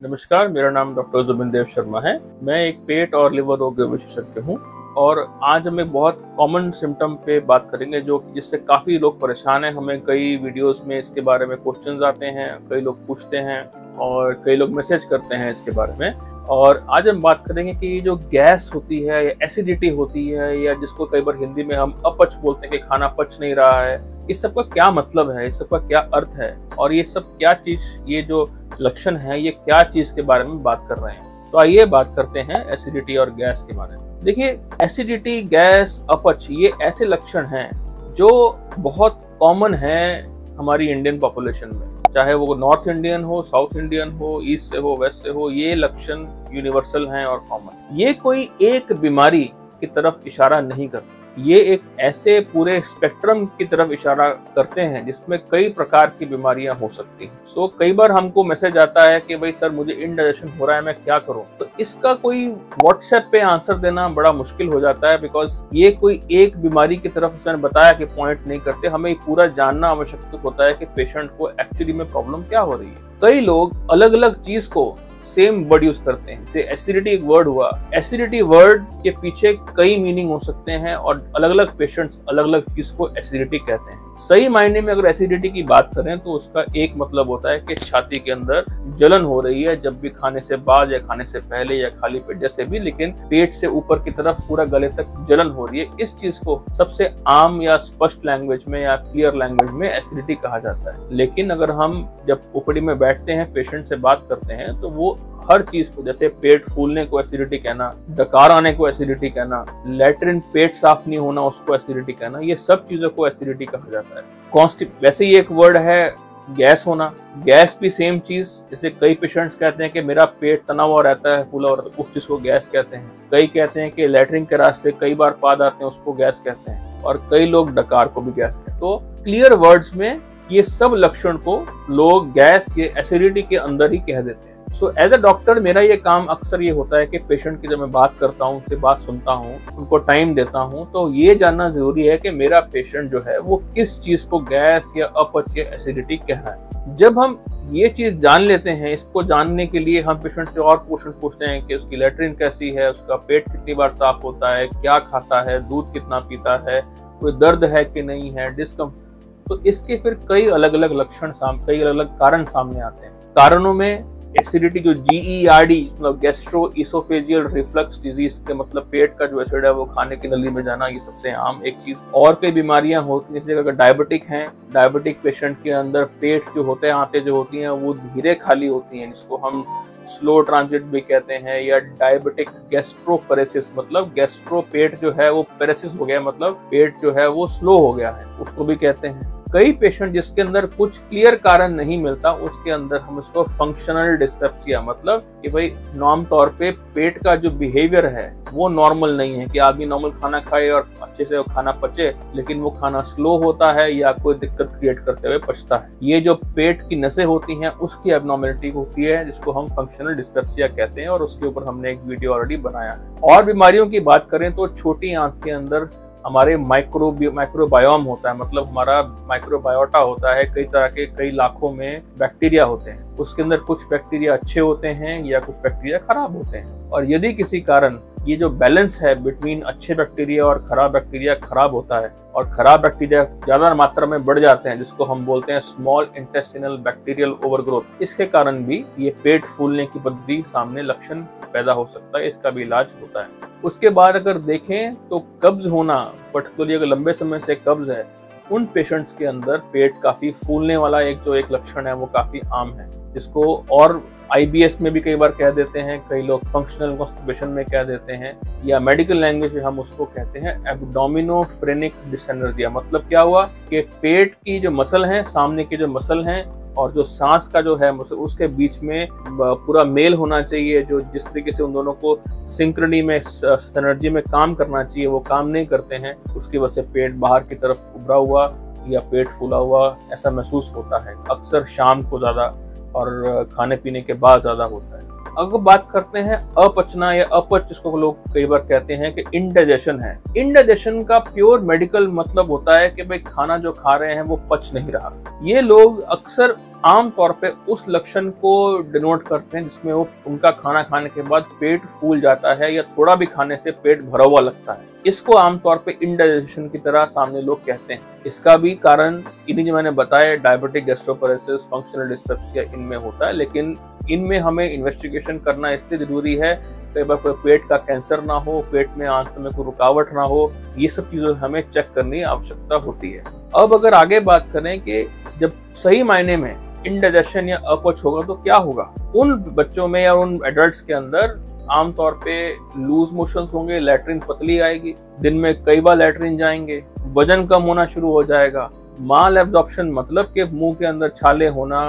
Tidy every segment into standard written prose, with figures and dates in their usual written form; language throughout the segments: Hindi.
नमस्कार, मेरा नाम डॉक्टर जुबिन शर्मा है। मैं एक पेट और लिवर रोग विशेषज्ञ हूँ और आज हम एक बहुत कॉमन सिम्टम पे बात करेंगे जो जिससे काफ़ी लोग परेशान हैं। हमें कई वीडियोस में इसके बारे में क्वेश्चंस आते हैं, कई लोग पूछते हैं और कई लोग मैसेज करते हैं इसके बारे में। और आज हम बात करेंगे कि जो गैस होती है या एसिडिटी होती है या जिसको कई बार हिंदी में हम अपच बोलते हैं कि खाना पच नहीं रहा है, इस सब का क्या मतलब है, इस सब का क्या अर्थ है और ये सब क्या चीज़, ये जो लक्षण है ये क्या चीज़ के बारे में बात कर रहे हैं। तो आइए बात करते हैं एसिडिटी और गैस के बारे में। देखिए, एसिडिटी, गैस, अपच ये ऐसे लक्षण हैं जो बहुत कॉमन है हमारी इंडियन पॉपुलेशन में, चाहे वो नॉर्थ इंडियन हो, साउथ इंडियन हो, ईस्ट से हो, वेस्ट से हो, ये लक्षण यूनिवर्सल हैं और कॉमन। ये कोई एक बीमारी की तरफ इशारा नहीं करते, ये एक ऐसे पूरे स्पेक्ट्रम की तरफ इशारा करते हैं जिसमें कई प्रकार की बीमारियां हो सकती हैं। सो कई बार हमको मैसेज आता है कि भाई सर मुझे इंडाइजेशन हो रहा है, मैं क्या करूं। तो इसका कोई व्हाट्सएप पे आंसर देना बड़ा मुश्किल हो जाता है, बिकॉज ये कोई एक बीमारी की तरफ मैंने बताया कि पॉइंट नहीं करते। हमें पूरा जानना आवश्यक होता है कि पेशेंट को एक्चुअली में प्रॉब्लम क्या हो रही है। कई लोग अलग अलग चीज को सेम वर्ड यूज करते हैं। जैसे एसिडिटी एक वर्ड हुआ, एसिडिटी वर्ड के पीछे कई मीनिंग हो सकते हैं और अलग अलग पेशेंट्स अलग अलग चीज को एसिडिटी कहते हैं। सही मायने में अगर एसिडिटी की बात करें तो उसका एक मतलब होता है कि छाती के अंदर जलन हो रही है, जब भी खाने से बाद या खाने से पहले या खाली पेट जैसे भी, लेकिन पेट से ऊपर की तरफ पूरा गले तक जलन हो रही है। इस चीज को सबसे आम या स्पष्ट लैंग्वेज में या क्लियर लैंग्वेज में एसिडिटी कहा जाता है। लेकिन अगर हम जब ओपीडी में बैठते हैं, पेशेंट से बात करते हैं, तो वो हर चीज को, जैसे पेट फूलने को एसिडिटी कहना, डकार आने को एसिडिटी कहना, लैट्रिन पेट साफ नहीं होना उसको एसिडिटी कहना, ये सब चीजों को एसिडिटी कहा जाता है। वैसे ही एक वर्ड है गैस होना, गैस भी सेम चीज। जैसे कई पेशेंट्स कहते हैं कि मेरा पेट तना हुआ रहता है, फूला हुआ रहता है, उस चीज को गैस कहते हैं। कई कहते हैं कि लैट्रिन के रास्ते कई बार पाद आते हैं, उसको गैस कहते हैं। और कई लोग डकार को भी गैस कहते हैं। तो क्लियर वर्ड्स में ये सब लक्षण को लोग गैस या एसिडिटी के अंदर ही कह देते हैं। सो एज अ डॉक्टर मेरा ये काम अक्सर ये होता है कि पेशेंट की जब मैं बात करता हूँ, उनसे बात सुनता हूँ, उनको टाइम देता हूँ, तो ये जानना जरूरी है कि मेरा पेशेंट जो है वो किस चीज को गैस या अपच या एसिडिटी कह रहा है। जब हम ये चीज जान लेते हैं, इसको जानने के लिए हम पेशेंट से और क्वेश्चन पूछते हैं कि उसकी लैट्रिन कैसी है, उसका पेट कितनी बार साफ होता है, क्या खाता है, दूध कितना पीता है, कोई दर्द है कि नहीं है, डिस्कम्फर्ट। तो इसके फिर कई अलग अलग लक्षण, कई अलग अलग कारण सामने आते हैं। कारणों में एसिडिटी जो GERD मतलब गैस्ट्रो इसोफेजियल रिफ्लक्स डिजीज के मतलब पेट का जो एसिड है वो खाने की नली में जाना, ये सबसे आम एक चीज। और कई बीमारियां होती हैं, जैसे अगर डायबिटिक हैं, डायबिटिक पेशेंट के अंदर पेट जो होते हैं, आंतें जो होती हैं वो धीरे खाली होती हैं, जिसको हम स्लो ट्रांजिट भी कहते हैं। या डायबिटिक गैस्ट्रोपेरेसिस मतलब गैस्ट्रो पेट जो है वो पेरेसिस हो गया, मतलब पेट जो है वो स्लो हो गया है, उसको भी कहते हैं। कई पेशेंट जिसके अंदर कुछ क्लियर कारण नहीं मिलता, उसके अंदर हम उसको फंक्शनल डिस्पेप्सिया मतलब कि भाई आम तौर पे पेट का जो बिहेवियर है वो नॉर्मल नहीं है, कि आदमी नॉर्मल खाना खाए और अच्छे से खाना पचे, लेकिन वो खाना स्लो होता है या कोई दिक्कत क्रिएट करते हुए पचता है। ये जो पेट की नसें होती हैं उसकी एबनॉर्मेलिटी होती है, जिसको हम फंक्शनल डिस्पेप्सिया कहते हैं और उसके ऊपर हमने एक वीडियो ऑलरेडी बनाया है। और बीमारियों की बात करें तो छोटी आंत के अंदर हमारे माइक्रोबायोम होता है, मतलब हमारा माइक्रोबायोटा होता है, कई तरह के कई लाखों में बैक्टीरिया होते हैं। उसके अंदर कुछ बैक्टीरिया अच्छे होते हैं या कुछ बैक्टीरिया खराब होते हैं। और यदि किसी कारण ये जो बैलेंस है बिटवीन अच्छे बैक्टीरिया और खराब बैक्टीरिया खराब होता है और खराब बैक्टीरिया ज्यादा मात्रा में बढ़ जाते हैं, जिसको हम बोलते हैं स्मॉल इंटेस्टिनल बैक्टीरियल ओवरग्रोथ, इसके कारण भी ये पेट फूलने की पद्धति सामने लक्षण पैदा हो सकता है। इसका भी इलाज होता है। उसके बाद अगर देखें तो कब्ज होना, पर्टिकुलरली अगर लंबे समय से कब्ज है, उन पेशेंट्स के अंदर पेट काफी फूलने वाला एक लक्षण है वो काफी आम है, जिसको और IBS में भी कई बार कह देते हैं, कई लोग फंक्शनल कॉन्स्टिपेशन में कह देते हैं, या मेडिकल लैंग्वेज में हम उसको कहते हैं एब्डोमिनोफ्रेनिक डिसएनर्जिया। मतलब क्या हुआ कि पेट की जो मसल है, सामने के जो मसल हैं और जो सांस का जो है मसल, उसके बीच में पूरा मेल होना चाहिए, जो जिस तरीके से उन दोनों को सिंक्रनी में, सिनर्जी में काम करना चाहिए, वो काम नहीं करते हैं। उसकी वजह से पेट बाहर की तरफ उभरा हुआ या पेट फूला हुआ ऐसा महसूस होता है। अक्सर शाम को ज्यादा और खाने पीने के बाद ज्यादा होता है। अगर बात करते हैं अपचना या अपच, जिसको लोग कई बार कहते हैं कि इंडाइजेशन है। इंडाइजेशन का प्योर मेडिकल मतलब होता है कि भाई खाना जो खा रहे हैं वो पच नहीं रहा। ये लोग अक्सर आमतौर पे उस लक्षण को डिनोट करते हैं जिसमें वो उनका खाना खाने के बाद पेट फूल जाता है या थोड़ा भी खाने से पेट भरा हुआ लगता है। इसको आमतौर पे इंडाइजेशन की तरह सामने लोग कहते हैं। इसका भी कारण इन्हीं जो मैंने बताया, डायबिटिक गैस्ट्रोपैरेसिस, फंक्शनल डिस्पेप्सिया, इनमें होता है। लेकिन इनमें हमें इन्वेस्टिगेशन करना इसलिए जरूरी है, कई बार कोई पेट का कैंसर ना हो, पेट में आंत में कोई रुकावट ना हो, ये सब चीजें हमें चेक करने की आवश्यकता होती है। अब अगर आगे बात करें कि जब सही मायने में इंडाइजेशन या अपच होगा तो क्या होगा, उन बच्चों में या उन एडल्ट्स के अंदर आमतौर पे लूज मोशंस होंगे, लैट्रिन पतली आएगी, दिन में कई बार लैट्रिन जाएंगे, वजन कम होना शुरू हो जाएगा, माल एब्जॉर्प्शन मतलब कि मुंह के अंदर छाले होना,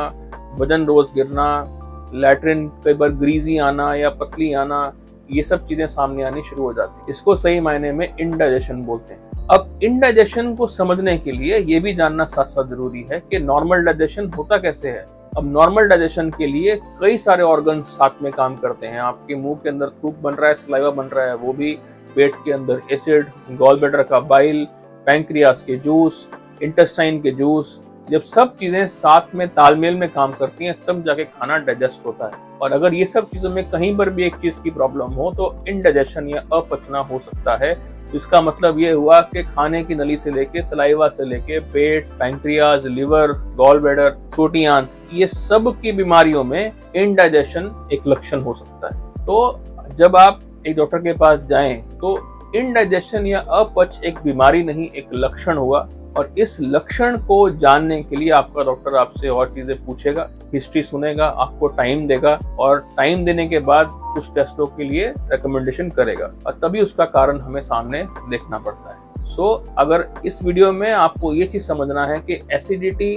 वजन रोज गिरना, लैट्रिन कई बार ग्रीजी आना या पतली आना, ये सब चीजें सामने आनी शुरू हो जाती है। इसको सही मायने में इंडाइजेशन बोलते हैं। अब इंडाइजेशन को समझने के लिए ये भी जानना साथ साथ जरूरी है कि नॉर्मल डाइजेशन होता कैसे है। अब नॉर्मल डाइजेशन के लिए कई सारे ऑर्गन साथ में काम करते हैं। आपके मुंह के अंदर थूक बन रहा है, सलाइवा बन रहा है, वो भी पेट के अंदर एसिड, गॉल ब्लैडर का बाइल, पैंक्रियास के जूस, इंटेस्टाइन के जूस, जब सब चीजें साथ में तालमेल में काम करती हैं तब जाके खाना डाइजेस्ट होता है। और अगर ये सब चीजों में कहीं पर भी एक चीज की प्रॉब्लम हो तो इंडाइजेशन या अपचना हो सकता है। तो इसका मतलब ये हुआ कि खाने की नली से लेके, सलाइवा से लेके, पेट, पैंक्रियाज, लिवर, गॉल ब्लैडर, छोटी आंत, ये सब की बीमारियों में इंडाइजेशन एक लक्षण हो सकता है। तो जब आप एक डॉक्टर के पास जाएं तो इंडाइजेशन या अपच एक बीमारी नहीं, एक लक्षण हुआ। और इस लक्षण को जानने के लिए आपका डॉक्टर आपसे और चीजें पूछेगा, हिस्ट्री सुनेगा, आपको टाइम देगा और टाइम देने के बाद कुछ टेस्टों के लिए रिकमेंडेशन करेगा और तभी उसका कारण हमें सामने देखना पड़ता है। सो अगर इस वीडियो में आपको ये चीज समझना है कि एसिडिटी,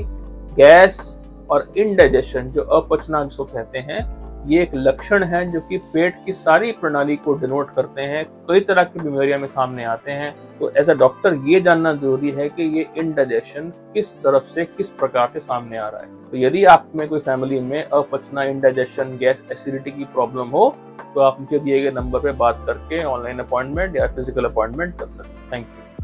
गैस और इंडाइजेशन, जो अपचना जिसको कहते हैं, ये एक लक्षण है जो कि पेट की सारी प्रणाली को डिनोट करते हैं। कई तरह की बीमारियां में सामने आते हैं। तो एज अ डॉक्टर ये जानना जरूरी है कि ये इंडाइजेशन किस तरफ से, किस प्रकार से सामने आ रहा है। तो यदि आप में कोई फैमिली में अपचना, इंडाइजेशन, गैस, एसिडिटी की प्रॉब्लम हो तो आप मुझे दिए गए नंबर पे बात करके ऑनलाइन अपॉइंटमेंट या फिजिकल अपॉइंटमेंट कर सकते हैं। Thank you.